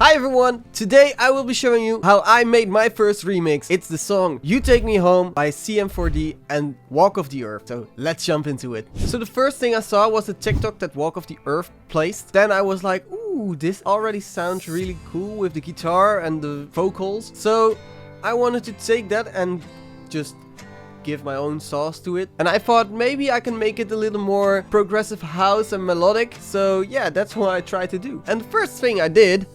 Hi everyone, today I will be showing you how I made my first remix. It's the song You Take Me Home by MC4D and Walk of the Earth. So let's jump into it. So the first thing I saw was the TikTok that Walk of the Earth placed. Then I was like, ooh, this already sounds really cool with the guitar and the vocals. So I wanted to take that and just give my own sauce to it. And I thought maybe I can make it a little more progressive house and melodic. So yeah, that's what I tried to do. And the first thing I did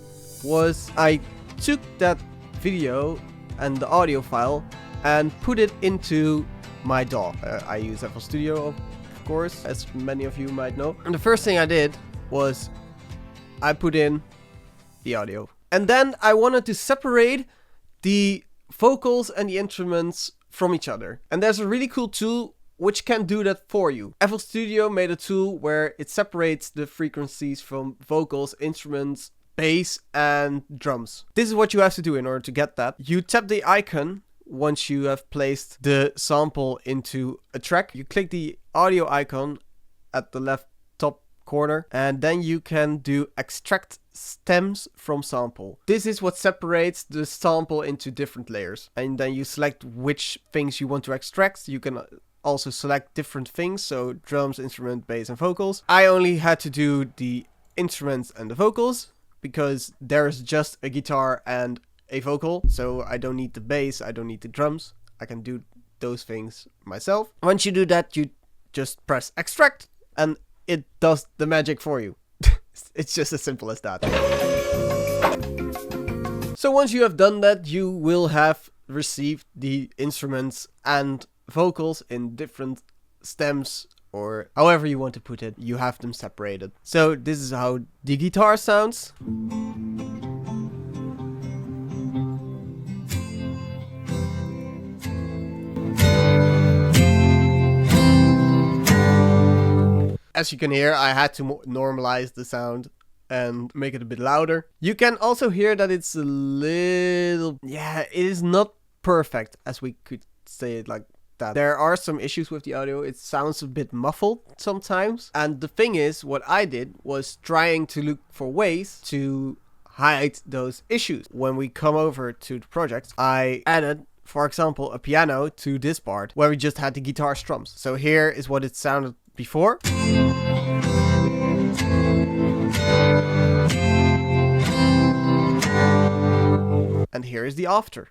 was I took that video and the audio file and put it into my DAW. I use FL Studio, of course, as many of you might know. And the first thing I did was I put in the audio. And then I wanted to separate the vocals and the instruments from each other. And there's a really cool tool which can do that for you. FL Studio made a tool where it separates the frequencies from vocals, instruments, bass and drums. This is what you have to do in order to get that. You tap the icon once you have placed the sample into a track. You click the audio icon at the left top corner and then you can do extract stems from sample. This is what separates the sample into different layers. And then you select which things you want to extract. You can also select different things, so drums, instrument, bass and vocals. I only had to do the instruments and the vocals, because there's just a guitar and a vocal, so I don't need the bass, I don't need the drums. I can do those things myself. Once you do that, you just press extract and it does the magic for you. It's just as simple as that. So once you have done that, you will have received the instruments and vocals in different stems, or however you want to put it. You have them separated. So this is how the guitar sounds. As you can hear, I had to normalize the sound and make it a bit louder. You can also hear that it's a little, it is not perfect, as we could say it like that. There are some issues with the audio. It sounds a bit muffled sometimes. And the thing is, what I did was trying to look for ways to hide those issues. When we come over to the project, I added, for example, a piano to this part where we just had the guitar strums. So here is what it sounded before. And here is the after.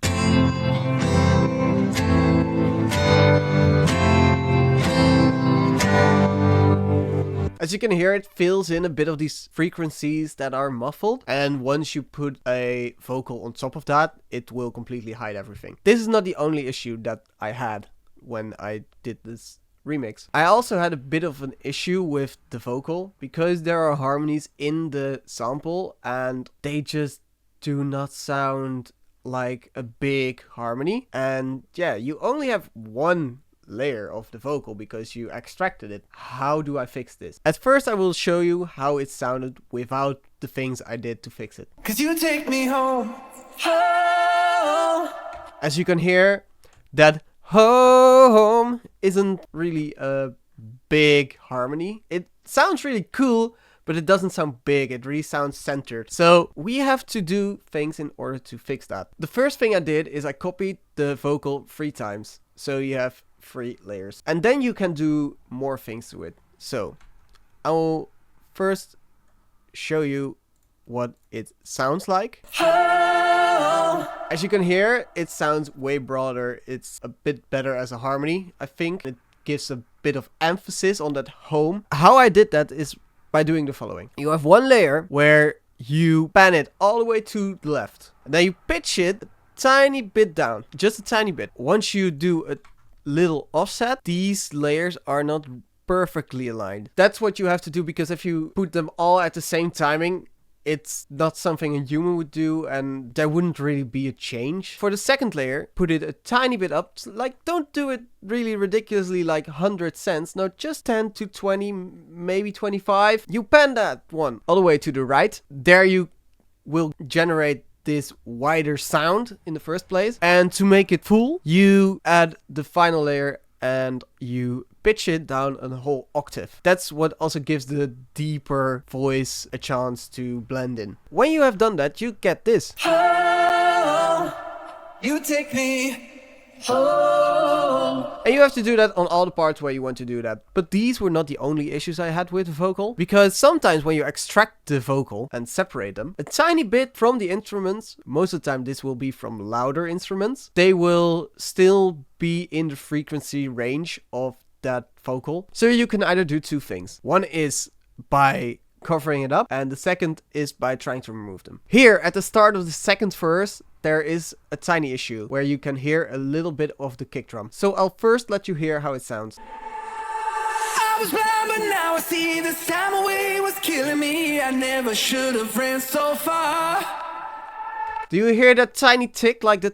As you can hear, it fills in a bit of these frequencies that are muffled. And once you put a vocal on top of that, it will completely hide everything. This is not the only issue that I had when I did this remix. I also had a bit of an issue with the vocal because there are harmonies in the sample and they just do not sound like a big harmony. And yeah, you only have one layer of the vocal because you extracted it. How do I fix this? At first I will show you how it sounded without the things I did to fix it. 'Cause you take me home, home. As you can hear, that home isn't really a big harmony. It sounds really cool, but it doesn't sound big. It really sounds centered. So we have to do things in order to fix that. The first thing I did is I copied the vocal 3 times. So you have 3 layers. And then you can do more things to it. So I will first show you what it sounds like. As you can hear, it sounds way broader. It's a bit better as a harmony, I think. It gives a bit of emphasis on that home. How I did that is by doing the following. You have one layer where you pan it all the way to the left. And then you pitch it a tiny bit down, just a tiny bit. Once you do a little offset, these layers are not perfectly aligned. That's what you have to do, because if you put them all at the same timing, it's not something a human would do and there wouldn't really be a change. For the second layer, put it a tiny bit up. Like, don't do it really ridiculously like 100 cents. No, just 10 to 20, maybe 25. You pan that one all the way to the right. There you will generate this wider sound in the first place. And to make it full, you add the final layer and you pitch it down a whole octave. That's what also gives the deeper voice a chance to blend in. When you have done that, you get this. Oh, you take me home. And you have to do that on all the parts where you want to do that. But these were not the only issues I had with the vocal, because sometimes when you extract the vocal and separate them a tiny bit from the instruments, most of the time this will be from louder instruments, they will still be in the frequency range of that vocal. So you can either do two things. One is by covering it up, and the second is by trying to remove them. Here at the start of the second verse, there is a tiny issue where you can hear a little bit of the kick drum. So I'll first let you hear how it sounds. I was blind, but now I see this time away was killing me. I never should have ran so far. Do you hear that tiny tick, like the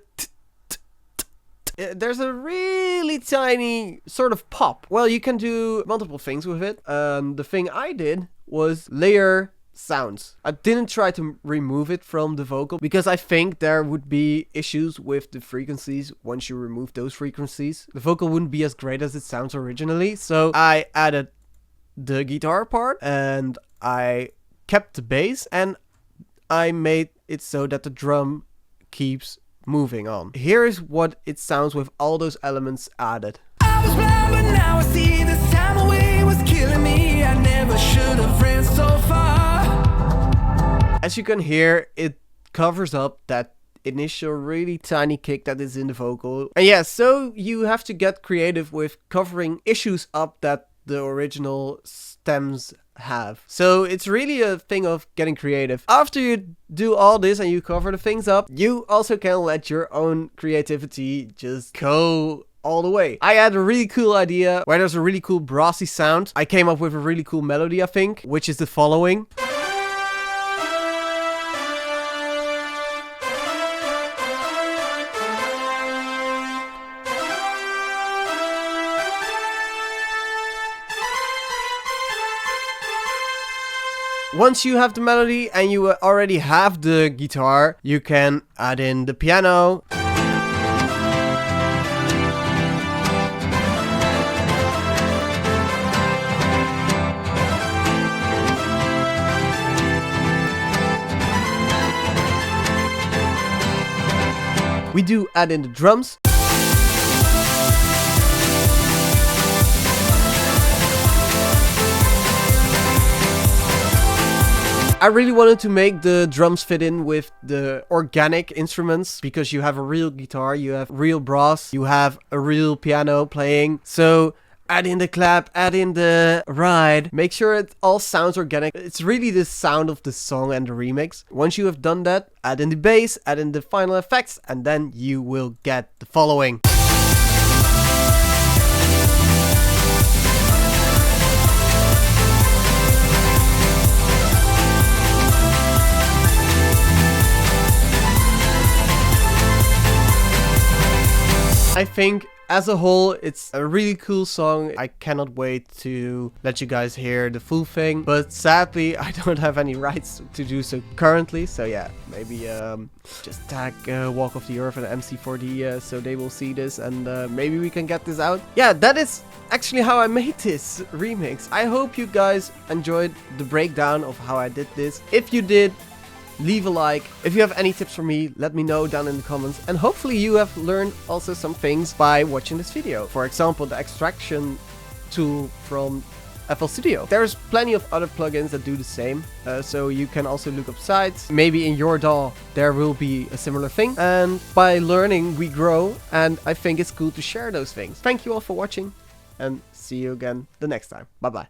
there's a really tiny sort of pop. Well, you can do multiple things with it. The thing I did was layer sounds. I didn't try to remove it from the vocal because I think there would be issues with the frequencies. Once you remove those frequencies, the vocal wouldn't be as great as it sounds originally. So I added the guitar part and I kept the bass and I made it so that the drum keeps moving on. Here is what it sounds with all those elements added. I was blind, but now I see this time away was killing me. I never should have ran so far. As you can hear, it covers up that initial really tiny kick that is in the vocal. And yeah, so you have to get creative with covering issues up that the original stems have. So it's really a thing of getting creative. After you do all this and you cover the things up, you also can let your own creativity just go all the way. I had a really cool idea where there's a really cool brassy sound. I came up with a really cool melody, I think, which is the following. Once you have the melody and you already have the guitar, you can add in the piano. We do add in the drums. I really wanted to make the drums fit in with the organic instruments because you have a real guitar, you have real brass, you have a real piano playing. So add in the clap, add in the ride, make sure it all sounds organic. It's really the sound of the song and the remix. Once you have done that, add in the bass, add in the final effects, and then you will get the following. I think as a whole, it's a really cool song. I cannot wait to let you guys hear the full thing. But sadly, I don't have any rights to do so currently. So yeah, maybe just tag Walk of the Earth and MC4D so they will see this and maybe we can get this out. Yeah, that is actually how I made this remix. I hope you guys enjoyed the breakdown of how I did this. If you did, leave a like. If you have any tips for me, let me know down in the comments. And hopefully you have learned also some things by watching this video. For example, the extraction tool from FL Studio. There's plenty of other plugins that do the same. So you can also look up sites. Maybe in your DAW there will be a similar thing. And by learning, we grow. And I think it's cool to share those things. Thank you all for watching. And see you again the next time. Bye bye.